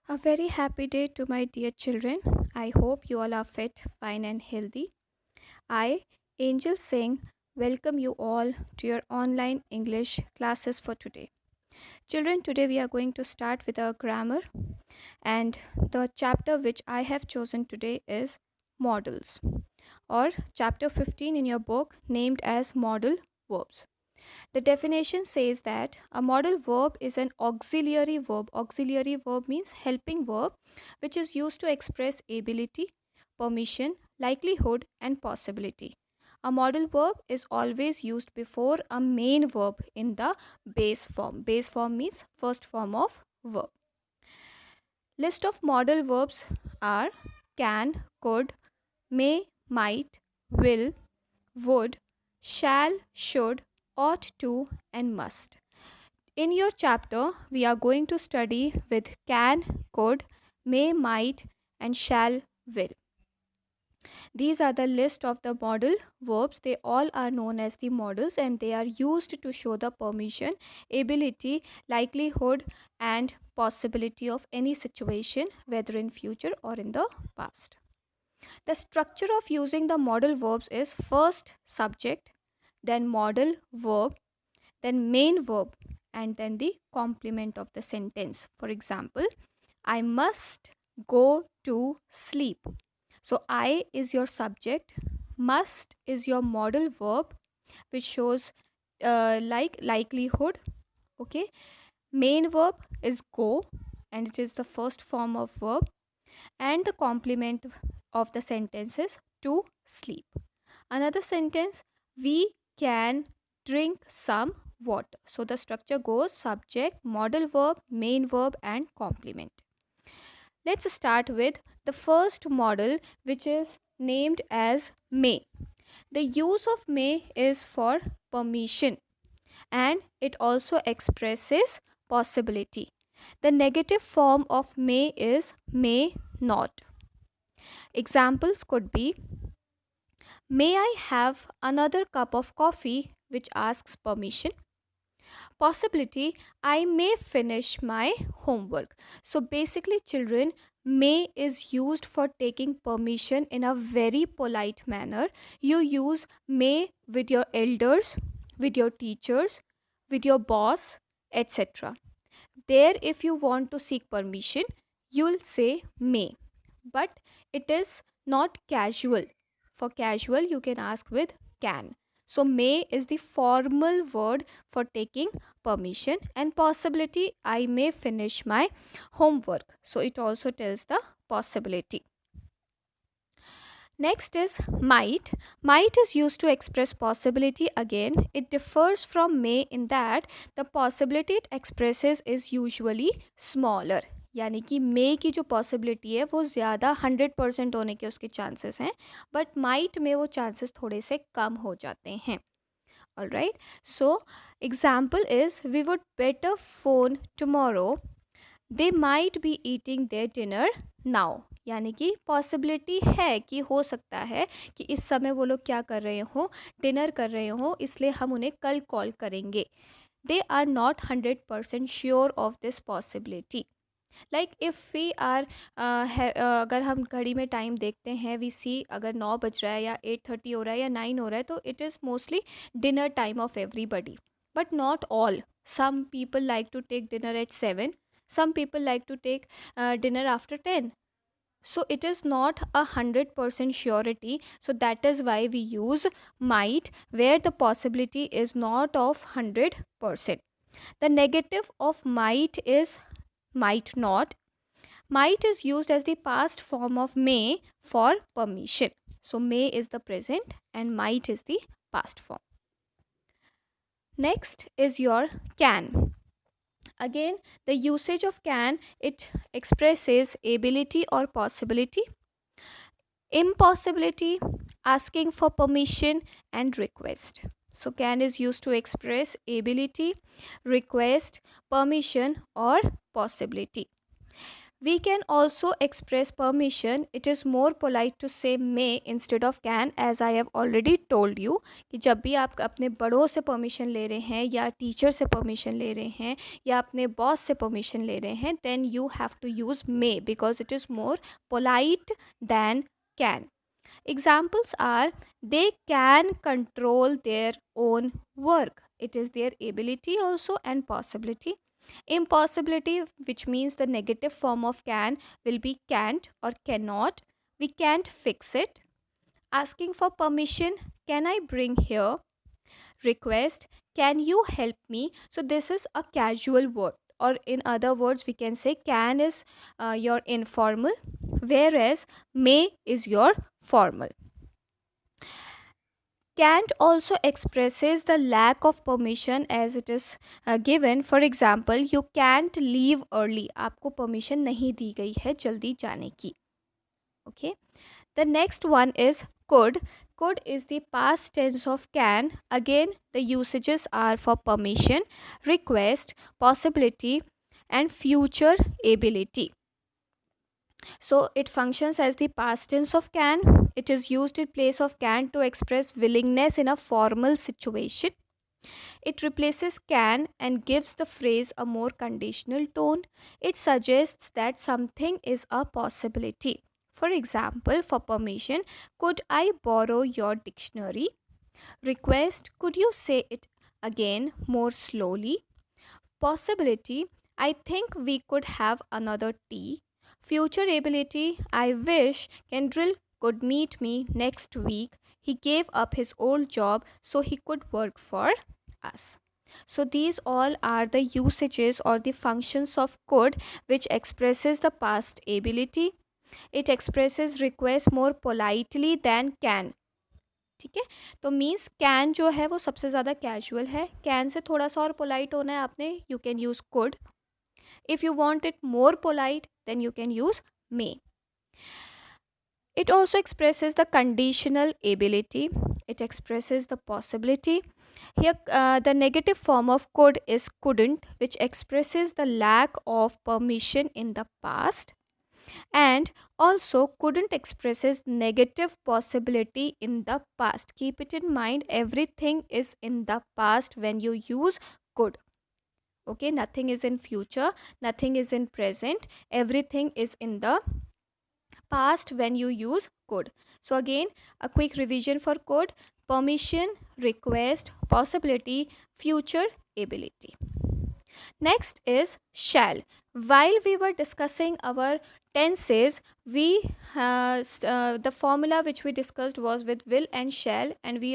A very happy day to my dear children. I hope you all are fit, fine, and healthy. I, Angel Singh, welcome you all to your online English classes for today. Children, today we are going to start with our grammar, and the chapter which I have chosen today is modals, or chapter 15 in your book named as modal verbs. The definition says that a modal verb is an auxiliary verb. Auxiliary verb means helping verb which is used to express ability, permission, likelihood, and possibility. A modal verb is always used before a main verb in the base form. Base form means first form of verb. List of modal verbs are can, could, may, might, will, would, shall, should, ought to, and must. In your chapter, we are going to study with can, could, may, might, and shall, will. These are the list of the modal verbs. They all are known as the modals and they are used to show the permission, ability, likelihood, and possibility of any situation, whether in future or in the past. The structure of using the modal verbs is first subject, then modal verb, then main verb, and then the complement of the sentence. For example, I must go to sleep. So, I is your subject, must is your modal verb, which shows like likelihood. Okay, main verb is go, and it is the first form of verb, and the complement of the sentence is to sleep. Another sentence, we can drink some water. So the structure goes subject, modal verb, main verb, and complement. Let's start with the first modal, which is named as may. The use of may is for permission and it also expresses possibility. The negative form of may is may not. Examples could be, may I have another cup of coffee, which asks permission. Possibility, I may finish my homework. So basically, children, may is used for taking permission in a very polite manner. You use may with your elders, with your teachers, with your boss, etc. There, if you want to seek permission, you'll say may, but it is not casual. For casual, you can ask with can. So, may is the formal word for taking permission, and possibility, I may finish my homework. So, it also tells the possibility. Next is might. Might is used to express possibility. Again, it differs from may in that the possibility it expresses is usually smaller. यानी कि मे की जो possibility है वो ज़्यादा 100% होने के उसके चांसेस हैं, बट माइट में वो चांसेस थोड़े से कम हो जाते हैं. All right, so example is, we would better phone tomorrow. They might be eating their dinner now. यानी कि पॉसिबिलिटी है कि हो सकता है कि इस समय वो लोग क्या कर रहे हो, डिनर कर रहे हो, इसलिए हम उन्हें कल कॉल करेंगे. They are not 100% sure of this possibility. Like if we are अगर हम घड़ी में टाइम देखते हैं, वी सी अगर 9 बज रहा है या 8:30 हो रहा है या 9 हो रहा है, तो it is mostly dinner time of everybody, but not all. Some people like to take dinner at 7, some people like to take dinner after 10. So it is not 100% surety, so that is why we use might where the possibility is not of 100%. The negative of might is might not. Might is used as the past form of may for permission. So may is the present and might is the past form. Next is your can. Again, the usage of can, it expresses ability or possibility. Impossibility, asking for permission, and request. So can is used to express ability, request, permission, or possibility. We can also express permission. It is more polite to say may instead of can, as I have already told you कि जब भी आप अपने बड़ों से permission ले रहे हैं या टीचर से परमिशन ले रहे हैं या अपने बॉस से परमिशन ले रहे हैं, then you have to use may because it is more polite than can. Examples are they can control their own work. It is their ability also and possibility. Impossibility, which means the negative form of can, will be can't or cannot. We can't fix it. Asking for permission, can I bring here? Request, can you help me? So this is a casual word, or in other words we can say can is your informal, whereas may is your formal. Can't also expresses the lack of permission as it is given. For example, you can't leave early. आपको permission नहीं दी गई है जल्दी जाने की. Okay. The next one is could. Could is the past tense of can. Again, the usages are for permission, request, possibility, and future ability. So it functions as the past tense of can. It is used in place of can to express willingness in a formal situation. It replaces can and gives the phrase a more conditional tone. It suggests that something is a possibility. For example, for permission, could I borrow your dictionary? Request, could you say it again more slowly? Possibility, I think we could have another tea. Future ability, I wish Kendrill could meet me next week. He gave up his old job so he could work for us. So these all are the usages or the functions of could, which expresses the past ability. It expresses request more politely than can. ठीक है, तो means can जो है वो सबसे ज़्यादा casual है. Can say थोड़ा सा और पोलाइट होना है आपने, you can use could. If you want it more polite then you can use may. It also expresses the conditional ability. It expresses the possibility. Here, the negative form of could is couldn't, which expresses the lack of permission in the past. And also couldn't expresses negative possibility in the past. Keep it in mind, everything is in the past when you use could. Okay, nothing is in future, nothing is in present, everything is in the past when you use could. So again, a quick revision for could: permission, request, possibility, future ability. Next is shall. While we were discussing our tenses, the formula which we discussed was with will and shall, and we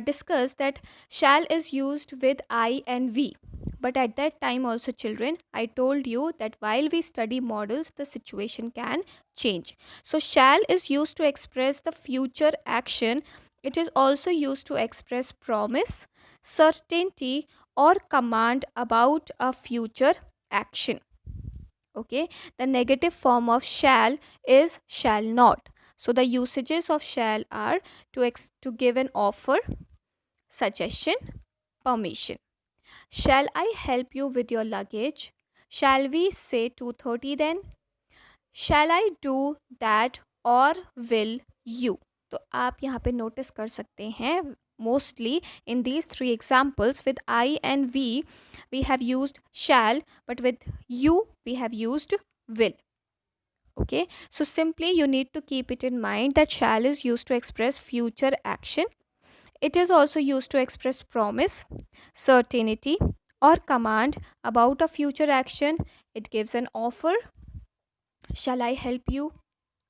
discussed that shall is used with I and we. But at that time also, children, I told you that while we study models, the situation can change. So shall is used to express the future action. It is also used to express promise, certainty, or command about a future action. Okay, the negative form of shall is shall not. So the usages of shall are to give an offer, suggestion, permission. Shall I help you with your luggage? Shall we say 2:30 then? Shall I do that or will you? तो आप यहाँ पे notice कर सकते हैं, mostly in these three examples with I and we have used shall, but with you we have used will. Okay, so simply you need to keep it in mind that shall is used to express future action. It is also used to express promise, certainty, or command about a future action. It gives an offer. Shall I help you?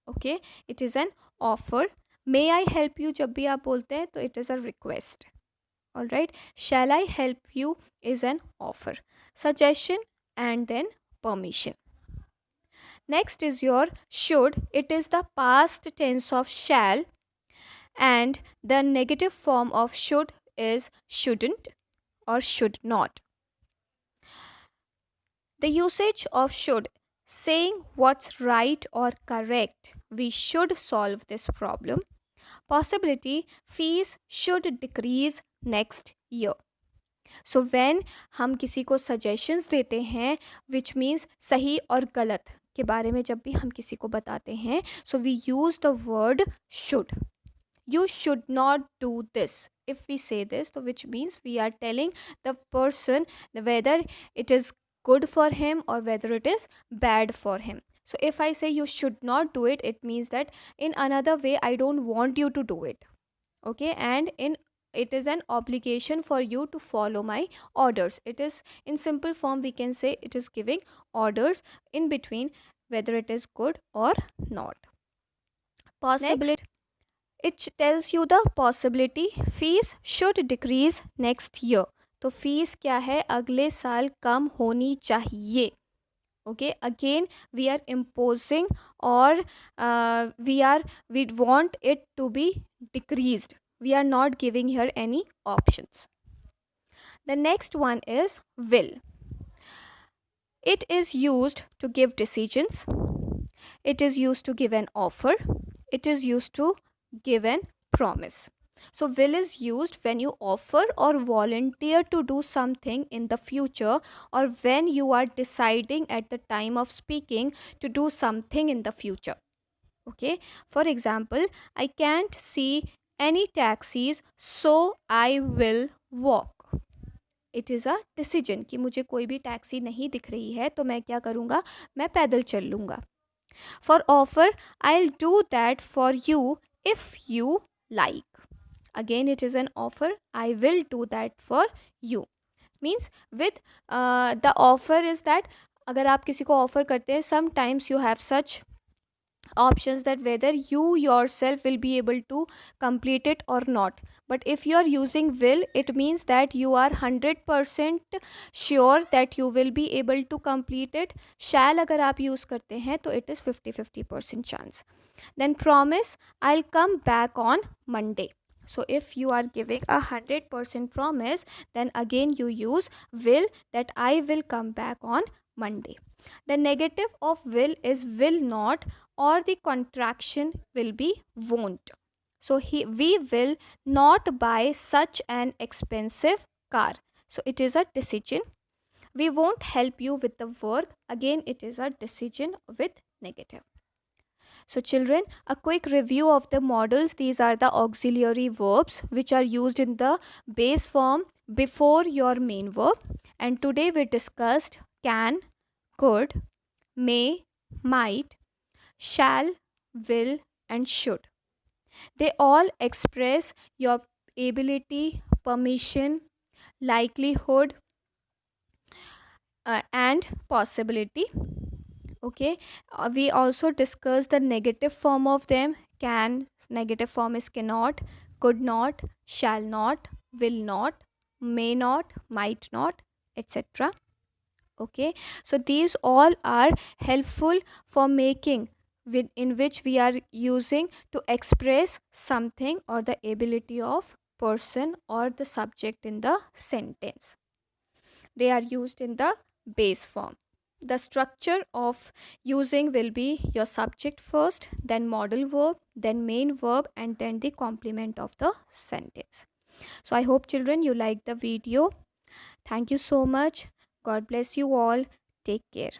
Okay, it is an offer. May I help you जब भी आप बोलते हैं तो it is a request. All right, shall I help you is an offer, suggestion, and then permission. Next is your should. It is the past tense of shall, and the negative form of should is shouldn't or should not. The usage of should: saying what's right or correct. We should solve this problem. Possibility: fees should decrease next year. So when हम किसी को suggestions देते हैं, which means सही और गलत, के बारे में जब भी हम किसी को बताते हैं, so we use the word should. You should not do this. If we say this, so which means we are telling the person whether it is good for him or whether it is bad for him. So if I say you should not do it, it means that in another way I don't want you to do it. Okay, and in it is an obligation for you to follow my orders. It is in simple form, we can say it is giving orders in between whether it is good or not. Possibility. Next, it tells you the possibility fees should decrease next year. तो fees क्या है, अगले साल कम होनी चाहिए. Okay, again we are imposing or we want it to be decreased. We are not giving here any options. The next one is will. It is used to give decisions. It is used to give an offer. It is used to give an promise. So will is used when you offer or volunteer to do something in the future, or when you are deciding at the time of speaking to do something in the future. Okay, for example, I can't see any taxis, so I will walk. It is a decision कि मुझे कोई भी taxi नहीं दिख रही है तो मैं क्या करूँगा, मैं पैदल चल लूँगा. For offer, I will do that for you if you like. Again it is an offer, I will do that for you. Means with the offer is that अगर आप किसी को ऑफर करते हैं, sometimes you have such options that whether you yourself will be able to complete it or not. But if you are using will, it means that you are 100% sure that you will be able to complete it. Shall अगर आप use करते हैं तो it is 50-50% chance. Then promise, I'll come back on Monday. So if you are giving 100% promise, then again you use will, that I will come back on Monday. The negative of will is will not, or the contraction will be won't. So we will not buy such an expensive car. So it is a decision. We won't help you with the work. Again, it is a decision with negative. So children, a quick review of the models. These are the auxiliary verbs which are used in the base form before your main verb. And today we discussed can, could, may, might, shall, will, and should. They all express your ability, permission, likelihood, and possibility. Okay, we also discussed the negative form of them. Can, negative form is cannot, could not, shall not, will not, may not, might not, etc. Okay, so these all are helpful for making in which we are using to express something or the ability of person or the subject in the sentence. They are used in the base form. The structure of using will be your subject first, then modal verb, then main verb, and then the complement of the sentence. So I hope children you like the video. Thank you so much. God bless you all. Take care.